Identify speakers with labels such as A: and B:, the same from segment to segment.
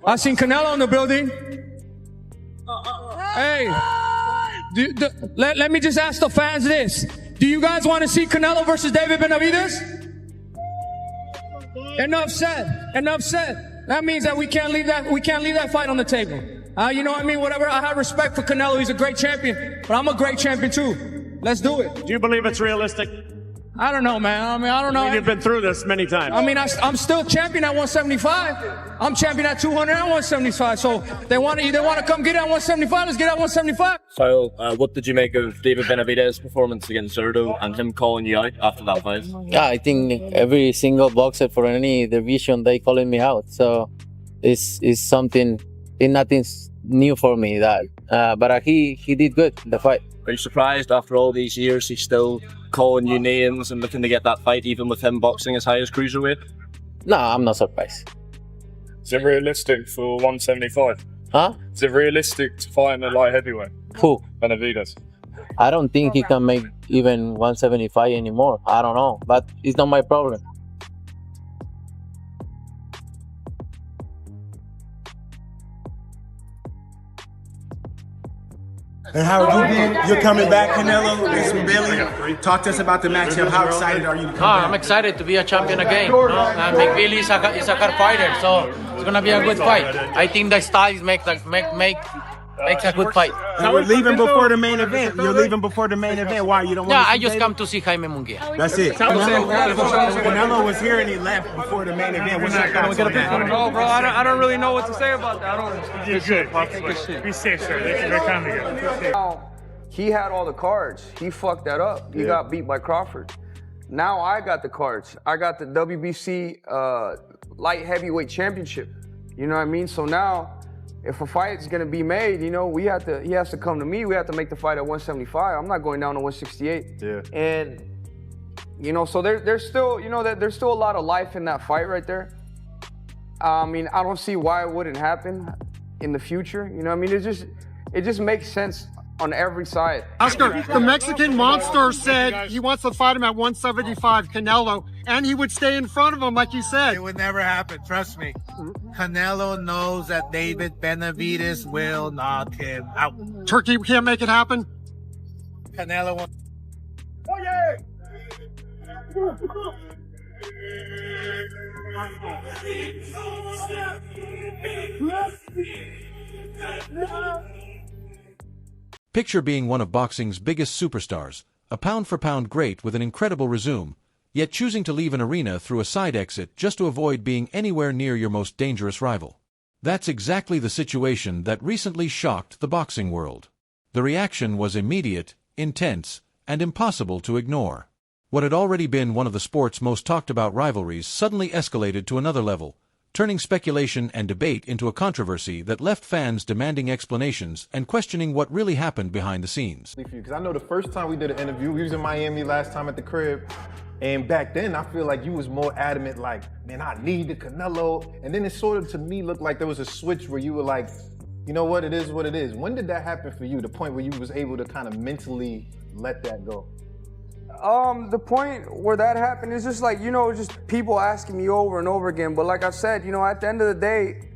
A: I seen Canelo in the building. Hey, let me just ask the fans this. Do you guys want to see Canelo versus David Benavidez? Enough said. Enough said. That means that we can't leave that fight on the table. You know what I mean? Whatever. I have respect for Canelo. He's a great champion, but I'm a great champion too. Let's do it.
B: Do you believe it's realistic?
A: I don't know, man. I mean, I don't know.
B: You've been through this many times.
A: I mean, I'm still champion at 175. I'm champion at 200 and 175. So they want to come get it at 175. Let's get it at 175.
C: So, what did you make of David Benavidez's performance against Zurdo and him calling you out after that fight?
D: Yeah, I think every single boxer for any division, they calling me out. So it's something, it's nothing new for me. But he did good in the fight.
C: Are you surprised after all these years he's still calling you names and looking to get that fight, even with him boxing as high as cruiserweight?
D: No, I'm not surprised.
E: Is it realistic for 175?
D: Huh?
E: Is it realistic to fight in a light heavyweight?
D: Who?
E: Benavidez.
D: I don't think he can make even 175 anymore. I don't know, but it's not my problem.
F: And how have you been? You're coming back, Canelo. Really? Talk to us about the matchup. How excited are you to come back?
G: I'm excited to be a champion again. And McBeal is a hard fighter, so it's gonna be a good fight. I think the styles makes a good fight.
F: And we're leaving before the main event. You're leaving before the main event. Why? You don't want to
G: I just come to see Jaime Munguia.
F: That's it. Canelo was here and he left before the main event. What's your thoughts on that?
A: No, bro. I don't really know what to say about that.
E: You're good. Be safe, sir. They're coming again.
H: He had all the cards. He fucked that up. He got beat by Crawford. Now I got the cards. I got the WBC light heavyweight championship. You know what I mean? So now, if a fight's gonna be made, you know, he has to come to me. We have to make the fight at 175. I'm not going down to 168.
E: Yeah.
H: And you know, so there's still, you know, there's still a lot of life in that fight right there. I mean, I don't see why it wouldn't happen in the future. You know what I mean? It just makes sense on every side.
I: Oscar, the Mexican monster said he wants to fight him at 175, Canelo, and he would stay in front of him like you said.
J: It would never happen, trust me. Canelo knows that David Benavidez will knock him out.
I: Turkey can't make it happen?
J: Canelo won't.
I: Oh, yeah!
K: Picture being one of boxing's biggest superstars, a pound-for-pound great with an incredible resume, yet choosing to leave an arena through a side exit just to avoid being anywhere near your most dangerous rival. That's exactly the situation that recently shocked the boxing world. The reaction was immediate, intense, and impossible to ignore. What had already been one of the sport's most talked-about rivalries suddenly escalated to another level, turning speculation and debate into a controversy that left fans demanding explanations and questioning what really happened behind the scenes.
L: Because I know the first time we did an interview, we was in Miami last time at the crib, and back then I feel like you was more adamant, like, man, I need the Canelo, and then it sort of to me looked like there was a switch where you were like, you know what, it is what it is. When did that happen for you, the point where you was able to kind of mentally let that go?
H: The point where that happened is just like, you know, just people asking me over and over again. But like I said, you know, at the end of the day,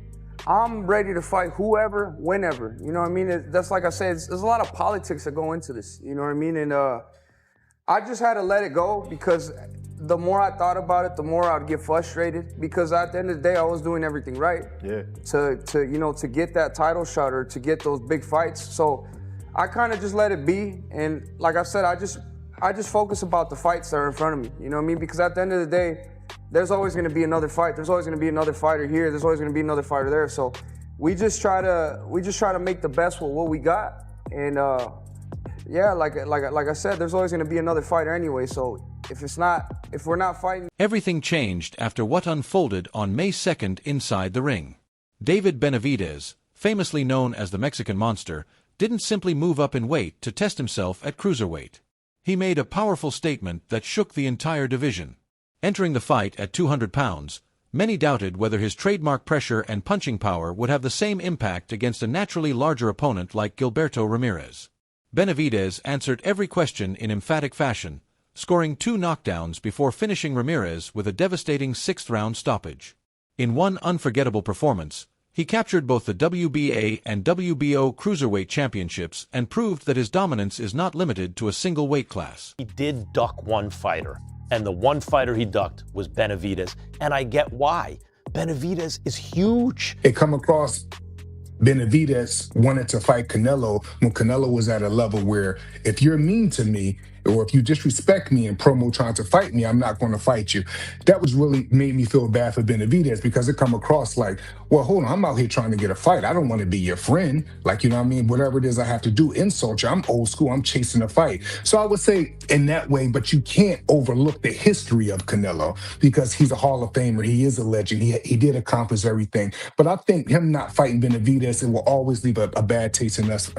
H: I'm ready to fight whoever, whenever. You know what I mean? That's like I said, there's a lot of politics that go into this. You know what I mean? And I just had to let it go because the more I thought about it, the more I'd get frustrated. Because at the end of the day, I was doing everything right.
L: Yeah.
H: To get that title shot or to get those big fights. So I kind of just let it be. And like I said, I just focus about the fights that are in front of me, you know what I mean? Because at the end of the day, there's always gonna be another fight. There's always gonna be another fighter here. There's always gonna be another fighter there. So we just try to make the best with what we got. And yeah, like I said, there's always gonna be another fighter anyway. So if we're not fighting.
K: Everything changed after what unfolded on May 2nd inside the ring. David Benavidez, famously known as the Mexican Monster, didn't simply move up in weight to test himself at cruiserweight. He made a powerful statement that shook the entire division. Entering the fight at 200 pounds, many doubted whether his trademark pressure and punching power would have the same impact against a naturally larger opponent like Gilberto Ramirez. Benavidez answered every question in emphatic fashion, scoring 2 knockdowns before finishing Ramirez with a devastating 6th-round stoppage. In one unforgettable performance, He captured both the WBA and WBO cruiserweight championships and proved that his dominance is not limited to a single weight class.
M: He did duck one fighter, and the one fighter he ducked was Benavidez, and I get why. Benavidez is huge.
N: It come across Benavidez wanted to fight Canelo when Canelo was at a level where if you're mean to me or if you disrespect me in promo trying to fight me, I'm not going to fight you. That was really made me feel bad for Benavidez because it come across like, well, hold on, I'm out here trying to get a fight. I don't want to be your friend. Like, you know what I mean? Whatever it is I have to do, insult you. I'm old school. I'm chasing a fight. So I would say in that way, but you can't overlook the history of Canelo because he's a Hall of Famer. He is a legend. He did accomplish everything. But I think him not fighting Benavidez, it will always leave a bad taste in us,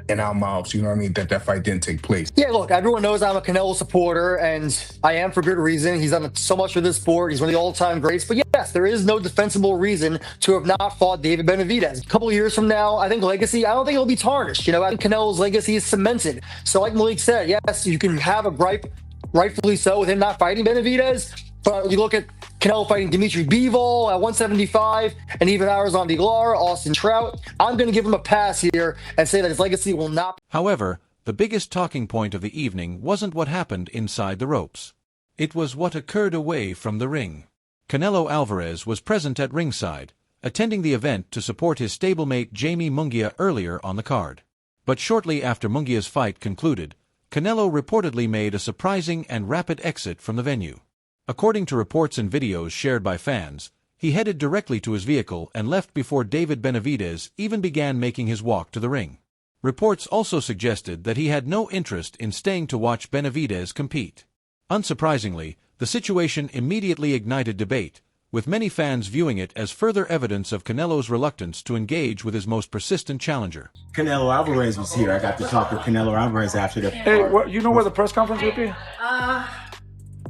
N: in our mouths. You know what I mean? That fight didn't take place.
O: Yeah, look, everyone knows I'm a Canelo supporter, and I am for good reason. He's done so much for this sport. He's one of the all-time greats. But yes, there is no defensible reason to have not fought David Benavidez. A couple of years from now, I think legacy, I don't think it'll be tarnished. You know, I think Canelo's legacy is cemented. So like Malik said, yes, you can have a gripe, rightfully so, with him not fighting Benavidez. But you look at Canelo fighting Dimitri Bivol at 175, and even Arizona Lara, Austin Trout. I'm going to give him a pass here and say that his legacy will not.
K: However, the biggest talking point of the evening wasn't what happened inside the ropes. It was what occurred away from the ring. Canelo Alvarez was present at ringside, attending the event to support his stablemate Jamie Munguia earlier on the card. But shortly after Munguia's fight concluded, Canelo reportedly made a surprising and rapid exit from the venue. According to reports and videos shared by fans, he headed directly to his vehicle and left before David Benavidez even began making his walk to the ring. Reports also suggested that he had no interest in staying to watch Benavidez compete. Unsurprisingly, the situation immediately ignited debate, with many fans viewing it as further evidence of Canelo's reluctance to engage with his most persistent challenger.
F: Canelo Alvarez was here. I got to talk to Canelo Alvarez after the...
P: Hey, you know where the press conference would be?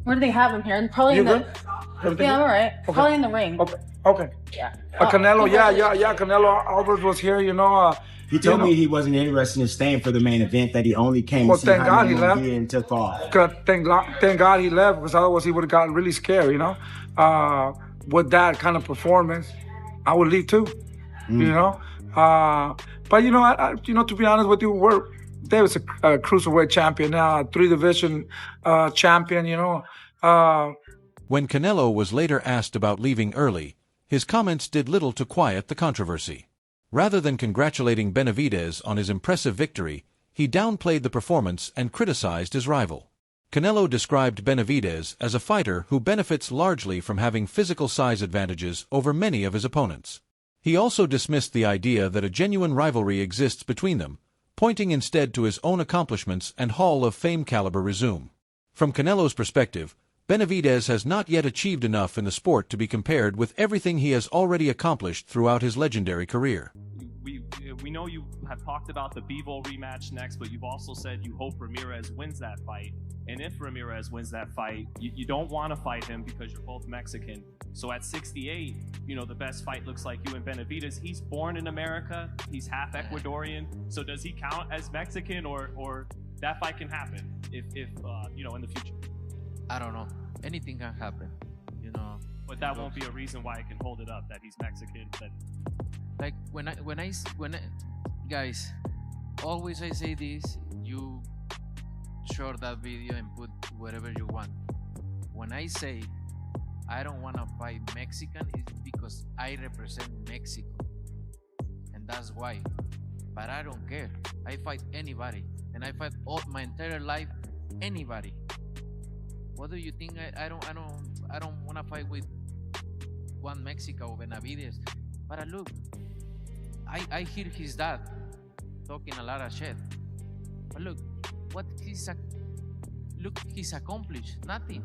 Q: Where do they have him here? Probably in the... Yeah, I'm all right.
P: Okay.
Q: Probably in the ring.
P: Okay.
Q: Yeah.
P: Canelo, yeah. Canelo Alvarez was here, you know.
F: He told me he wasn't interested in staying for the main event, that he only came
P: Well,
F: to see
P: thank
F: how
P: God he
F: he
P: left.
F: and took off.
P: Thank God he left, because otherwise he would have gotten really scared, you know. With that kind of performance, I would leave too, you know. But you know, to be honest with you, David's a cruiserweight champion now, a 3-division champion, you know.
K: When Canelo was later asked about leaving early, his comments did little to quiet the controversy. Rather than congratulating Benavidez on his impressive victory, he downplayed the performance and criticized his rival. Canelo described Benavidez as a fighter who benefits largely from having physical size advantages over many of his opponents. He also dismissed the idea that a genuine rivalry exists between them, pointing instead to his own accomplishments and Hall of Fame caliber resume. From Canelo's perspective, Benavidez has not yet achieved enough in the sport to be compared with everything he has already accomplished throughout his legendary career.
R: We know you have talked about the Bivol rematch next, but you've also said you hope Ramirez wins that fight. And if Ramirez wins that fight, you don't want to fight him because you're both Mexican. So at 68, you know, the best fight looks like you and Benavidez. He's born in America. He's half Ecuadorian. So does he count as Mexican, or that fight can happen if you know, in the future?
S: I don't know. Anything can happen, you know.
R: But that won't be a reason why I can hold it up that he's Mexican. That
S: like when I guys, always I say this, you share that video and put whatever you want. When I say I don't want to fight Mexican, it's because I represent Mexico, and that's why. But I don't care. I fight anybody, and I fight all my entire life anybody. What do you think? I don't want to fight with one Mexico or Benavidez. But look, I hear his dad talking a lot of shit. But look, he's accomplished nothing.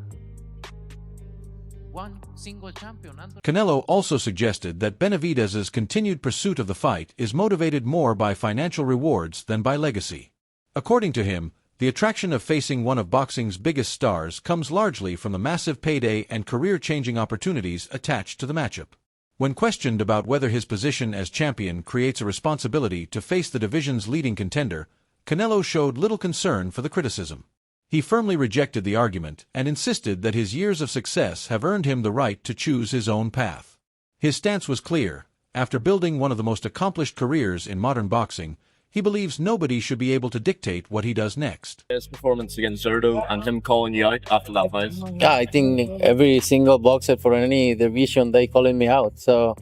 S: One single champion.
K: Canelo also suggested that Benavidez's continued pursuit of the fight is motivated more by financial rewards than by legacy. According to him, the attraction of facing one of boxing's biggest stars comes largely from the massive payday and career-changing opportunities attached to the matchup. When questioned about whether his position as champion creates a responsibility to face the division's leading contender, Canelo showed little concern for the criticism. He firmly rejected the argument and insisted that his years of success have earned him the right to choose his own path. His stance was clear: After building one of the most accomplished careers in modern boxing, he believes nobody should be able to dictate what he does next.
C: His performance against Zurdo and him calling you out after that fight.
D: Yeah, I think every single boxer for any division, they calling me out. So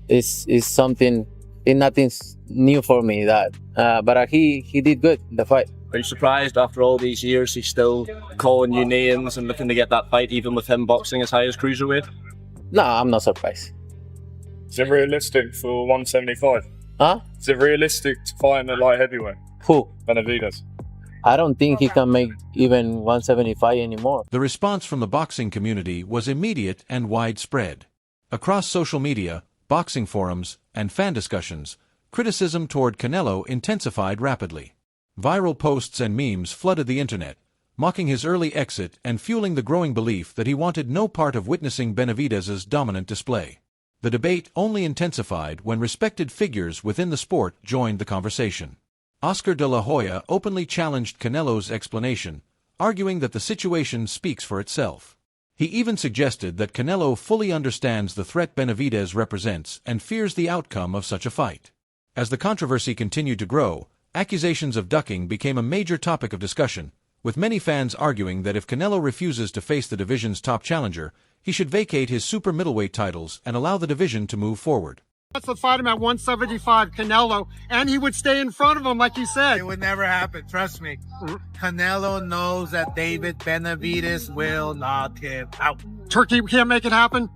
D: it's something, it's nothing new for me that. But he did good in the fight.
C: Are you surprised after all these years he's still calling you names and looking to get that fight, even with him boxing as high as cruiserweight?
D: No, I'm not surprised.
E: Is it realistic for 175?
D: Huh?
E: Is it realistic to fight in a light heavyweight?
D: Who?
E: Benavidez.
D: I don't think he can make even 175 anymore.
K: The response from the boxing community was immediate and widespread. Across social media, boxing forums, and fan discussions, criticism toward Canelo intensified rapidly. Viral posts and memes flooded the internet, mocking his early exit and fueling the growing belief that he wanted no part of witnessing Benavidez's dominant display. The debate only intensified when respected figures within the sport joined the conversation. Oscar de la Hoya openly challenged Canelo's explanation, arguing that the situation speaks for itself. He even suggested that Canelo fully understands the threat Benavidez represents and fears the outcome of such a fight. As the controversy continued to grow, accusations of ducking became a major topic of discussion, with many fans arguing that if Canelo refuses to face the division's top challenger, he should vacate his super middleweight titles and allow the division to move forward.
I: That's to fight him at 175, Canelo, and he would stay in front of him, like you said.
J: It would never happen, trust me. Canelo knows that David Benavidez will knock him out.
I: Turkey can't make it happen?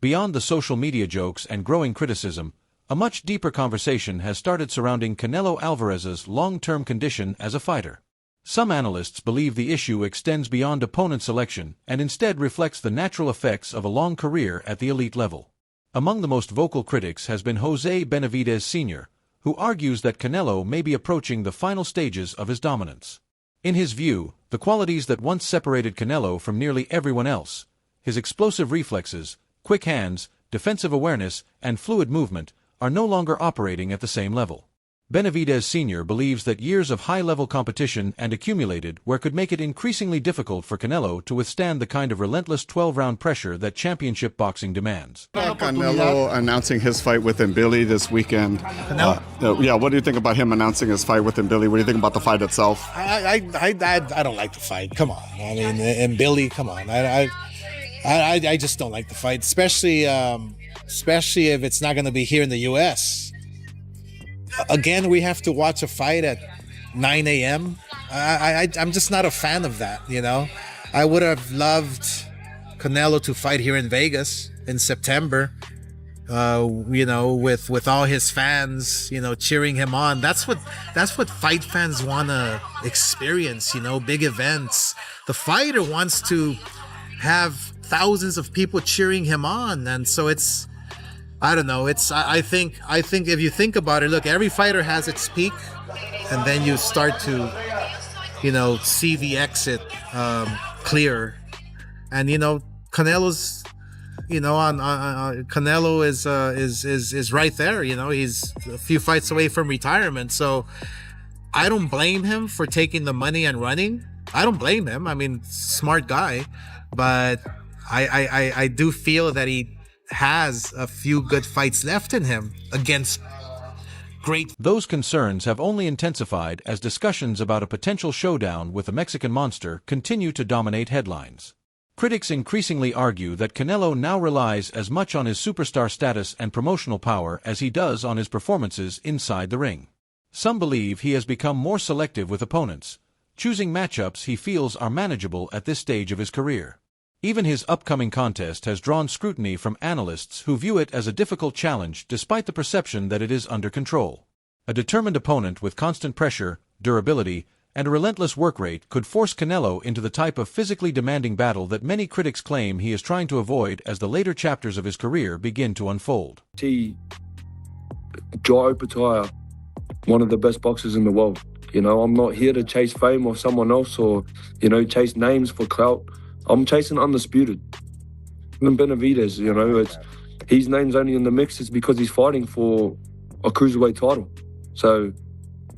K: Beyond the social media jokes and growing criticism, a much deeper conversation has started surrounding Canelo Alvarez's long-term condition as a fighter. Some analysts believe the issue extends beyond opponent selection and instead reflects the natural effects of a long career at the elite level. Among the most vocal critics has been Jose Benavidez Sr., who argues that Canelo may be approaching the final stages of his dominance. In his view, the qualities that once separated Canelo from nearly everyone else, his explosive reflexes, quick hands, defensive awareness, and fluid movement, are no longer operating at the same level. Benavidez Sr. believes that years of high-level competition and accumulated wear could make it increasingly difficult for Canelo to withstand the kind of relentless 12-round pressure that championship boxing demands.
T: Canelo announcing his fight with Billy this weekend. Yeah, what do you think about him announcing his fight with Billy? What do you think about the fight itself?
U: I don't like the fight. Come on, I mean, and Billy, come on. I just don't like the fight, especially if it's not going to be here in the U.S. Again, we have to watch a fight at 9 a.m. I'm just not a fan of that, you know. I would have loved Canelo to fight here in Vegas in September, you know, with all his fans, you know, cheering him on. That's what fight fans want to experience, you know, big events. The fighter wants to have thousands of people cheering him on, and so it's, I don't know. I think if you think about it, look, every fighter has its peak, and then you start to, you know, see the exit clear. And you know, Canelo's, you know, Canelo is right there. You know, he's a few fights away from retirement. So I don't blame him for taking the money and running. I don't blame him. I mean, smart guy, but I do feel that he has a few good fights left in him against great.
K: Those concerns have only intensified as discussions about a potential showdown with the Mexican monster continue to dominate headlines. Critics increasingly argue that Canelo now relies as much on his superstar status and promotional power as he does on his performances inside the ring. Some believe he has become more selective with opponents, choosing matchups he feels are manageable at this stage of his career. Even his upcoming contest has drawn scrutiny from analysts who view it as a difficult challenge despite the perception that it is under control. A determined opponent with constant pressure, durability, and a relentless work rate could force Canelo into the type of physically demanding battle that many critics claim he is trying to avoid as the later chapters of his career begin to unfold.
V: Joe Opataya, one of the best boxers in the world. You know, I'm not here to chase fame or someone else or, you know, chase names for clout. I'm chasing undisputed. Even Benavidez, you know, his name's only in the mix. It's because he's fighting for a cruiserweight title. So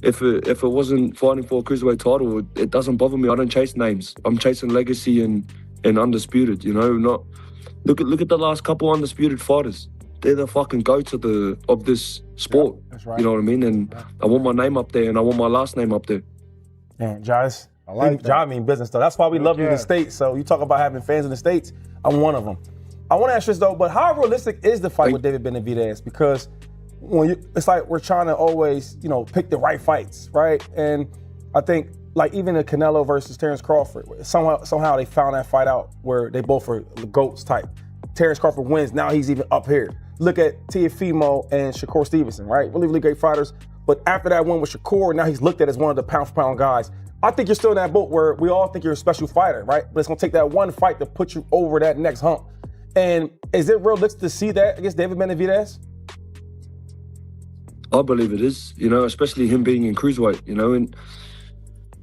V: if it wasn't fighting for a cruiserweight title, it doesn't bother me. I don't chase names. I'm chasing legacy and undisputed. You know, look at the last couple undisputed fighters. they're the fucking goats of this sport.
B: That's right.
V: You know what I mean? And I want my name up there, and I want my last name up there.
B: Man, Josh,
V: I like that.
B: Josh mean business though. That's why we love you in the
V: Yeah.
B: States. So you talk about having fans in the States. I'm one of them. I want to ask this though, but how realistic is the fight with David Benavidez? Because it's like we're trying to always, pick the right fights, right? And I think like even the Canelo versus Terrence Crawford, somehow they found that fight out where they both are the GOATs type. Terrence Crawford wins, now he's even up here. Look at Teofimo and Shakur Stevenson, right? Really great fighters. But after that one with Shakur, now he's looked at as one of the pound-for-pound guys. I think you're still in that boat where we all think you're a special fighter, right? But it's going to take that one fight to put you over that next hump. And is it realistic to see that against David Benavidez?
V: I believe it is, especially him being in cruiserweight, and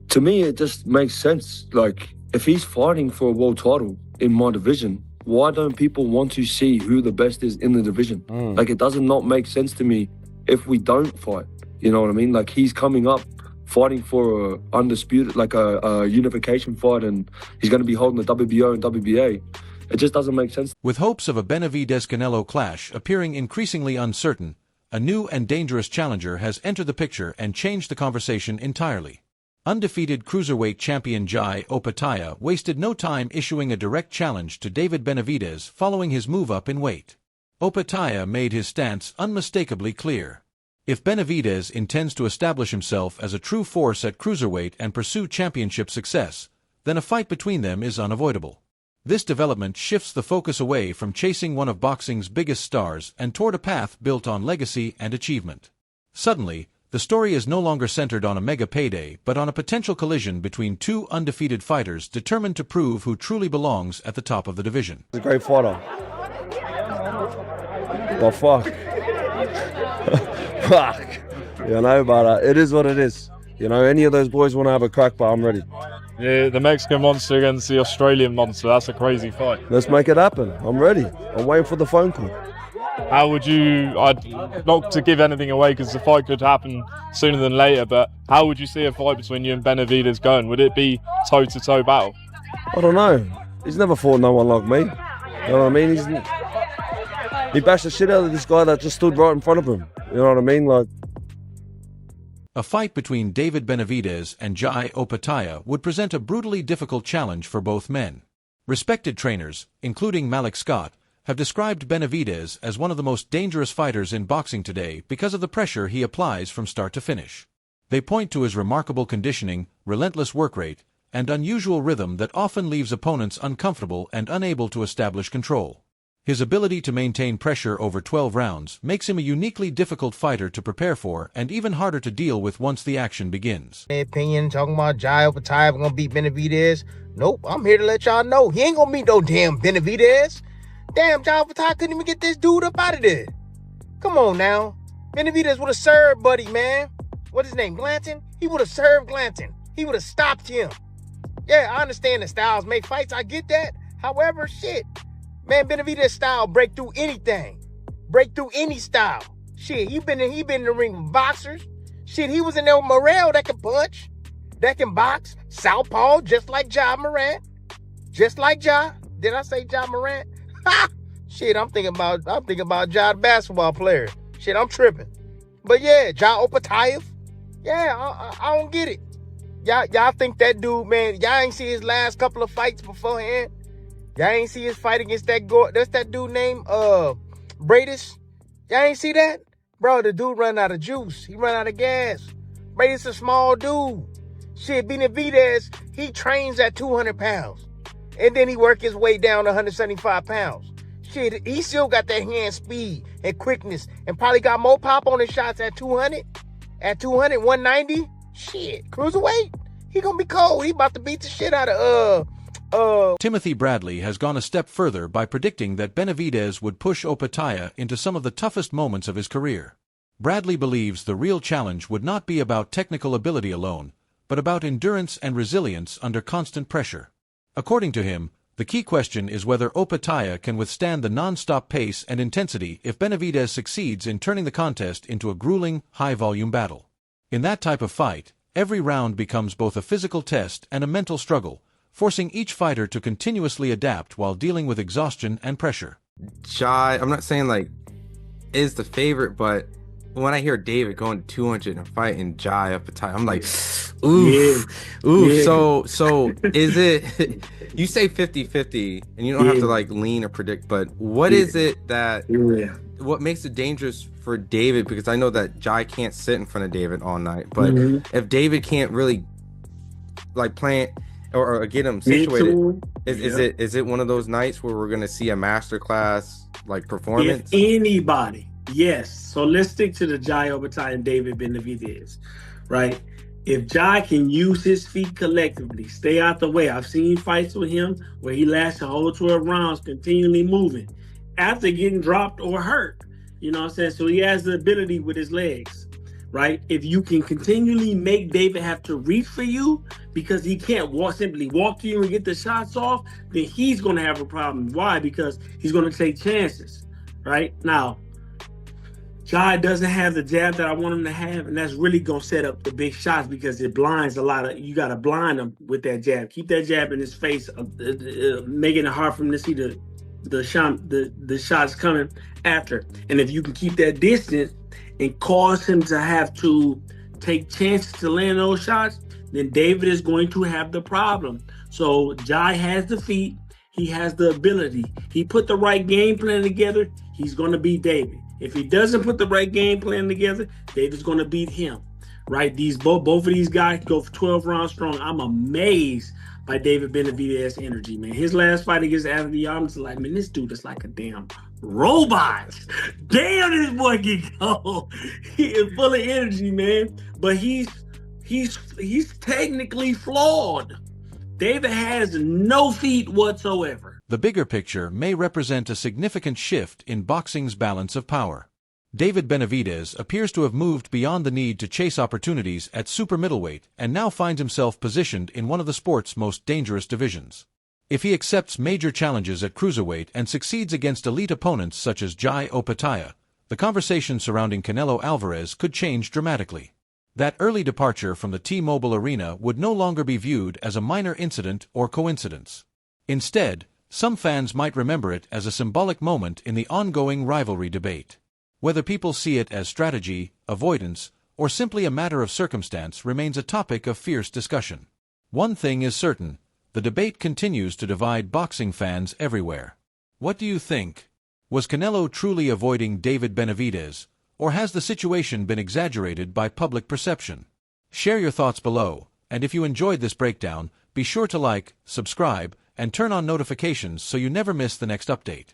V: to me, it just makes sense. Like, if he's fighting for a world title in my division, why don't people want to see who the best is in the division? Like, it does not make sense to me if we don't fight. You know what I mean? Like, he's coming up fighting for a undisputed, like a unification fight, and he's going to be holding the WBO and WBA. It just doesn't make sense.
K: With hopes of a Benavidez-Canelo clash appearing increasingly uncertain, a new and dangerous challenger has entered the picture and changed the conversation entirely. Undefeated cruiserweight champion Jai Opetaia wasted no time issuing a direct challenge to David Benavidez following his move up in weight. Opetaia made his stance unmistakably clear. If Benavidez intends to establish himself as a true force at cruiserweight and pursue championship success, then a fight between them is unavoidable. This development shifts the focus away from chasing one of boxing's biggest stars and toward a path built on legacy and achievement. Suddenly, the story is no longer centered on a mega payday, but on a potential collision between two undefeated fighters determined to prove who truly belongs at the top of the division.
V: He's a great fighter. Well, fuck. Fuck. But it is what it is. Any of those boys want to have a crack, but I'm ready.
G: Yeah, the Mexican monster against the Australian monster, that's a crazy fight.
V: Let's make it happen. I'm ready. I'm waiting for the phone call.
G: How would you, not to give anything away because the fight could happen sooner than later, but how would you see a fight between you and Benavidez going? Would it be toe-to-toe battle?
V: I don't know. He's never fought no one like me. You know what I mean? He bashed the shit out of this guy that just stood right in front of him. You know what I mean?
K: A fight between David Benavidez and Jai Opetaia would present a brutally difficult challenge for both men. Respected trainers, including Malik Scott, have described Benavidez as one of the most dangerous fighters in boxing today because of the pressure he applies from start to finish. They point to his remarkable conditioning, relentless work rate, and unusual rhythm that often leaves opponents uncomfortable and unable to establish control. His ability to maintain pressure over 12 rounds makes him a uniquely difficult fighter to prepare for and even harder to deal with once the action begins.
W: Opinion talking about Jai Opetaia gonna beat Benavidez. Nope, I'm here to let y'all know he ain't gonna beat no damn Benavidez. Damn, Jai Opetaia couldn't even get this dude up out of there. Come on now. Benavidez would have served Buddy, man. What's his name, Glanton? He would have served Glanton. He would have stopped him. Yeah, I understand the styles make fights. I get that. However, shit. Man, Benavidez style break through anything. Break through any style. Shit, he been in the ring with boxers. Shit, he was in there with Morel that can punch, that can box. Southpaw, just like Ja Morant. Just like Ja. Did I say Ja Morant? Ha! Shit, I'm thinking about Ja, the basketball player. Shit, I'm tripping. But yeah, Jai Opetaia. Yeah, I don't get it. Y'all think that dude, man, y'all ain't see his last couple of fights beforehand? Y'all ain't see his fight against that's that dude named Bradis? Y'all ain't see that? Bro, the dude run out of juice. He run out of gas. Bradis a small dude. Shit, Benavidez, he trains at 200 pounds. And then he work his way down to 175 pounds. Shit, he still got that hand speed and quickness and probably got more pop on his shots at 200. At 200, 190. Shit, cruiserweight? He gonna be cold. He about to beat the shit out of
K: Timothy Bradley has gone a step further by predicting that Benavidez would push Opetaia into some of the toughest moments of his career. Bradley believes the real challenge would not be about technical ability alone, but about endurance and resilience under constant pressure. According to him, the key question is whether Opetaia can withstand the non-stop pace and intensity if Benavidez succeeds in turning the contest into a grueling, high-volume battle. In that type of fight, every round becomes both a physical test and a mental struggle, forcing each fighter to continuously adapt while dealing with exhaustion and pressure.
X: Jai, I'm not saying like
A: is the favorite, but when I hear David going to 200 and fighting Jai up a time, I'm like, oof, oof.
H: Yeah.
A: So is it, you say 50-50 and you don't have to like lean or predict, but what is it that, what makes it dangerous for David? Because I know that Jai can't sit in front of David all night, but if David can't really like plan it or get him situated, is it one of those nights where we're going to see a masterclass like performance?
H: If anybody, yes. So let's stick to the Jai Obata and David Benavidez, right? If Jai can use his feet collectively, stay out the way. I've seen fights with him where he lasts a whole 12 rounds continually moving after getting dropped or hurt. You know what I'm saying? So he has the ability with his legs, right? If you can continually make David have to reach for you because he can't simply walk to you and get the shots off, then he's going to have a problem. Why? Because he's going to take chances, right? Now, Jai doesn't have the jab that I want him to have, and that's really going to set up the big shots because it blinds a lot of, you got to blind him with that jab. Keep that jab in his face, making it hard for him to see the shots coming after. And if you can keep that distance and cause him to have to take chances to land those shots, then David is going to have the problem. So Jai has the feet, he has the ability. He put the right game plan together, he's going to beat David. If he doesn't put the right game plan together, David's going to beat him, right? Both of these guys go for 12 rounds strong. I'm amazed by David Benavidez' energy, man. His last fight against Anthony, I'm just like, man, this dude is like a damn robot. Damn, this boy can go. He is full of energy, man. But he's technically flawed. David has no feet whatsoever.
K: The bigger picture may represent a significant shift in boxing's balance of power. David Benavidez appears to have moved beyond the need to chase opportunities at super middleweight and now finds himself positioned in one of the sport's most dangerous divisions. If he accepts major challenges at cruiserweight and succeeds against elite opponents such as Jai Opataya, the conversation surrounding Canelo Alvarez could change dramatically. That early departure from the T-Mobile Arena would no longer be viewed as a minor incident or coincidence. Instead, some fans might remember it as a symbolic moment in the ongoing rivalry debate. Whether people see it as strategy, avoidance, or simply a matter of circumstance remains a topic of fierce discussion. One thing is certain, the debate continues to divide boxing fans everywhere. What do you think? Was Canelo truly avoiding David Benavidez, or has the situation been exaggerated by public perception? Share your thoughts below, and if you enjoyed this breakdown, be sure to like, subscribe, and turn on notifications so you never miss the next update.